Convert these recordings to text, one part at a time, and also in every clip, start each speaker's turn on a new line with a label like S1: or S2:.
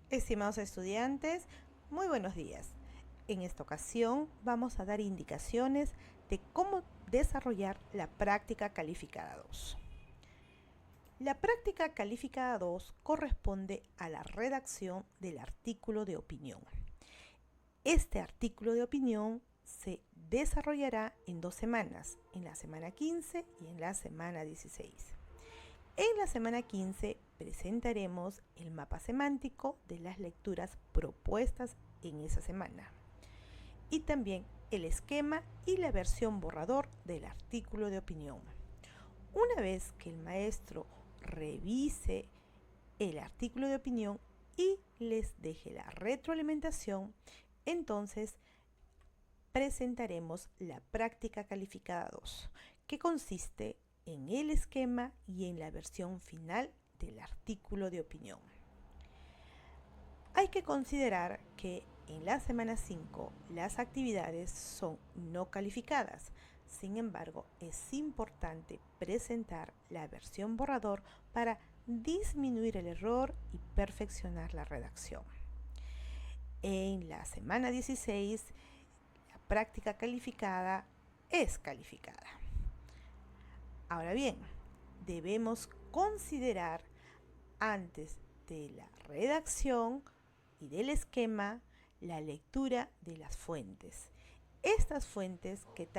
S1: Estimados estudiantes, muy buenos días. En esta ocasión vamos a dar indicaciones de cómo desarrollar la práctica calificada 2. La práctica calificada 2 corresponde a la redacción del artículo de opinión. Este artículo de opinión se desarrollará en 2 semanas, en la semana 15 y en la semana 16. En la semana 15 presentaremos el mapa semántico de las lecturas propuestas en esa semana y también el esquema y la versión borrador del artículo de opinión. Una vez que el maestro revise el artículo de opinión y les deje la retroalimentación, entonces presentaremos la práctica calificada 2, que consiste en el esquema y en la versión final del artículo de opinión. Hay que considerar que en la semana 5 las actividades son no calificadas. Sin embargo, es importante presentar la versión borrador para disminuir el error y perfeccionar la redacción. En la semana 16, la práctica calificada es calificada. Ahora bien, debemos considerar antes de la redacción y del esquema la lectura de las fuentes. Estas fuentes que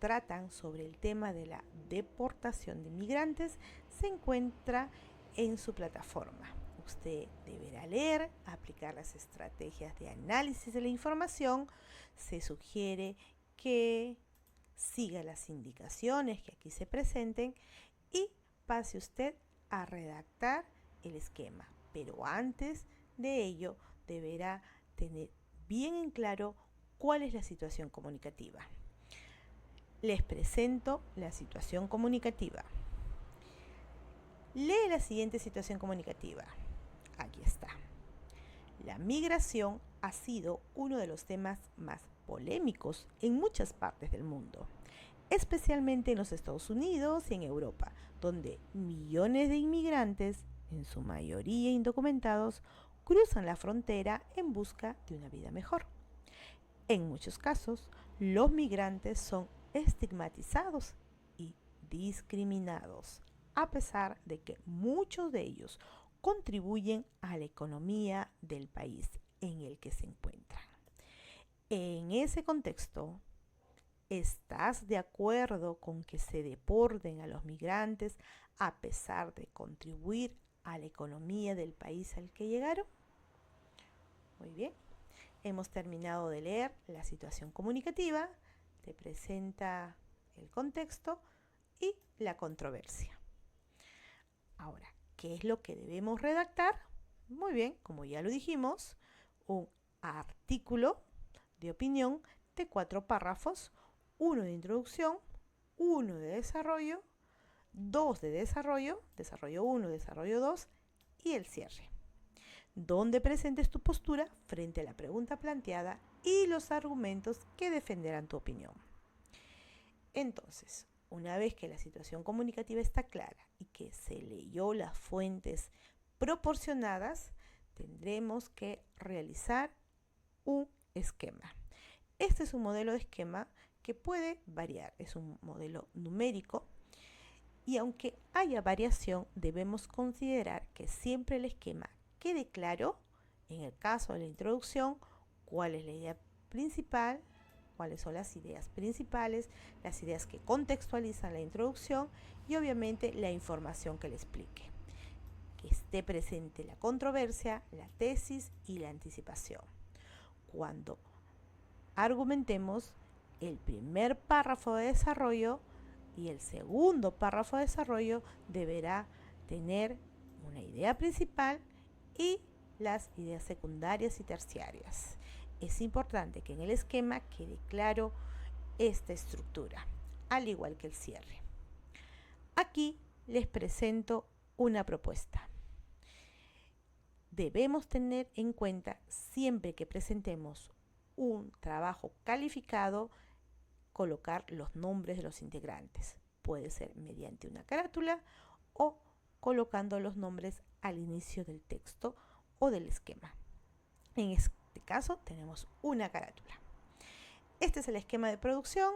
S1: tratan sobre el tema de la deportación de inmigrantes se encuentran en su plataforma. Usted deberá leer, aplicar las estrategias de análisis de la información. Se sugiere que siga las indicaciones que aquí se presenten y pase usted a redactar el esquema. Pero antes de ello deberá tener bien en claro cuál es la situación comunicativa. Les presento la situación comunicativa. Lee la siguiente situación comunicativa. Aquí está. La migración ha sido uno de los temas más polémicos en muchas partes del mundo, especialmente en los Estados Unidos y en Europa, donde millones de inmigrantes, en su mayoría indocumentados, cruzan la frontera en busca de una vida mejor. En muchos casos, los migrantes son estigmatizados y discriminados, a pesar de que muchos de ellos contribuyen a la economía del país en el que se encuentran. En ese contexto, ¿estás de acuerdo con que se deporten a los migrantes a pesar de contribuir a la economía del país al que llegaron? Muy bien, hemos terminado de leer la situación comunicativa, te presenta el contexto y la controversia. Ahora, ¿qué es lo que debemos redactar? Muy bien, como ya lo dijimos, un artículo de opinión de 4 párrafos, uno de introducción, uno de desarrollo, 2 de desarrollo, desarrollo 1, desarrollo 2 y el cierre, donde presentes tu postura frente a la pregunta planteada y los argumentos que defenderán tu opinión. Entonces, una vez que la situación comunicativa está clara y que se leyó las fuentes proporcionadas, tendremos que realizar un esquema. Este es un modelo de esquema que puede variar, es un modelo numérico y aunque haya variación, debemos considerar que siempre el esquema quede claro, en el caso de la introducción, cuál es la idea principal, cuáles son las ideas principales, las ideas que contextualizan la introducción y obviamente la información que le explique. Que esté presente la controversia, la tesis y la anticipación. Cuando argumentemos, el primer párrafo de desarrollo y el segundo párrafo de desarrollo deberá tener una idea principal y las ideas secundarias y terciarias. Es importante que en el esquema quede claro esta estructura, al igual que el cierre. Aquí les presento una propuesta. Debemos tener en cuenta siempre que presentemos un trabajo calificado, colocar los nombres de los integrantes. Puede ser mediante una carátula o colocando los nombres al inicio del texto o del esquema. En este caso tenemos una carátula. Este es el esquema de producción.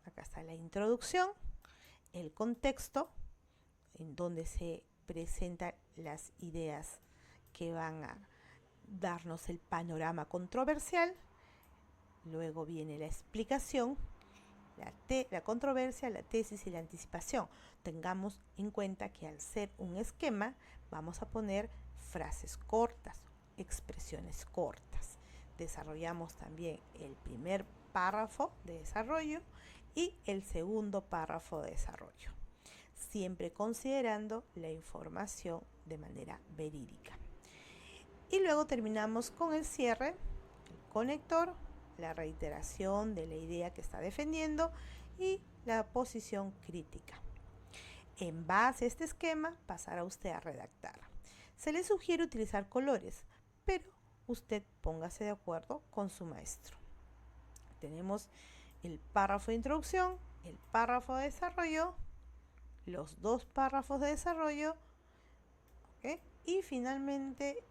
S1: Acá está la introducción, el contexto, en donde se presentan las ideas que van a darnos el panorama controversial. Luego viene la explicación, la controversia, la tesis y la anticipación. Tengamos en cuenta que al ser un esquema vamos a poner frases cortas, expresiones cortas. Desarrollamos también el primer párrafo de desarrollo y el segundo párrafo de desarrollo, siempre considerando la información de manera verídica. Y luego terminamos con el cierre, el conector, la reiteración de la idea que está defendiendo y la posición crítica. En base a este esquema pasará usted a redactar. Se le sugiere utilizar colores, pero usted póngase de acuerdo con su maestro. Tenemos el párrafo de introducción, el párrafo de desarrollo, los dos párrafos de desarrollo, ¿okay? Y finalmente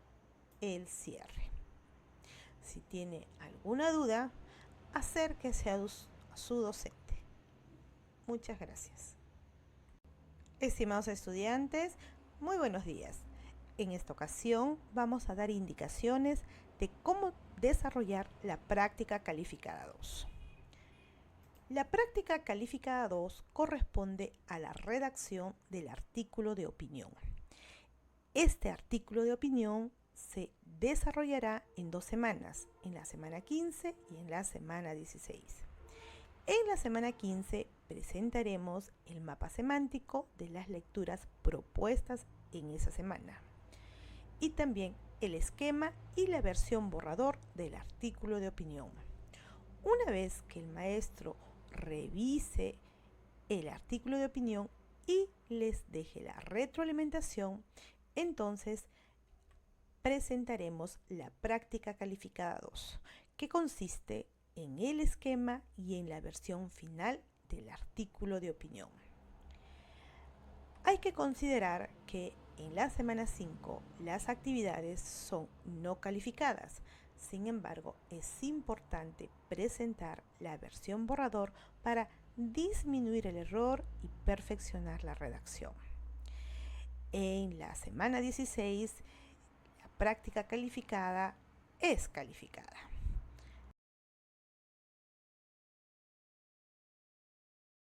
S1: el cierre. Si tiene alguna duda, acérquese a su docente. Muchas gracias. Estimados estudiantes, muy buenos días. En esta ocasión vamos a dar indicaciones de cómo desarrollar la práctica calificada 2. La práctica calificada 2 corresponde a la redacción del artículo de opinión. Este artículo de opinión se desarrollará en 2 semanas, en la semana 15 y en la semana 16. En la semana 15 presentaremos el mapa semántico de las lecturas propuestas en esa semana y también el esquema y la versión borrador del artículo de opinión. Una vez que el maestro revise el artículo de opinión y les deje la retroalimentación, entonces presentaremos la práctica calificada 2, que consiste en el esquema y en la versión final del artículo de opinión. Hay que considerar que en la semana 5 las actividades son no calificadas. Sin embargo, es importante presentar la versión borrador para disminuir el error y perfeccionar la redacción. En la semana 16, la práctica calificada es calificada.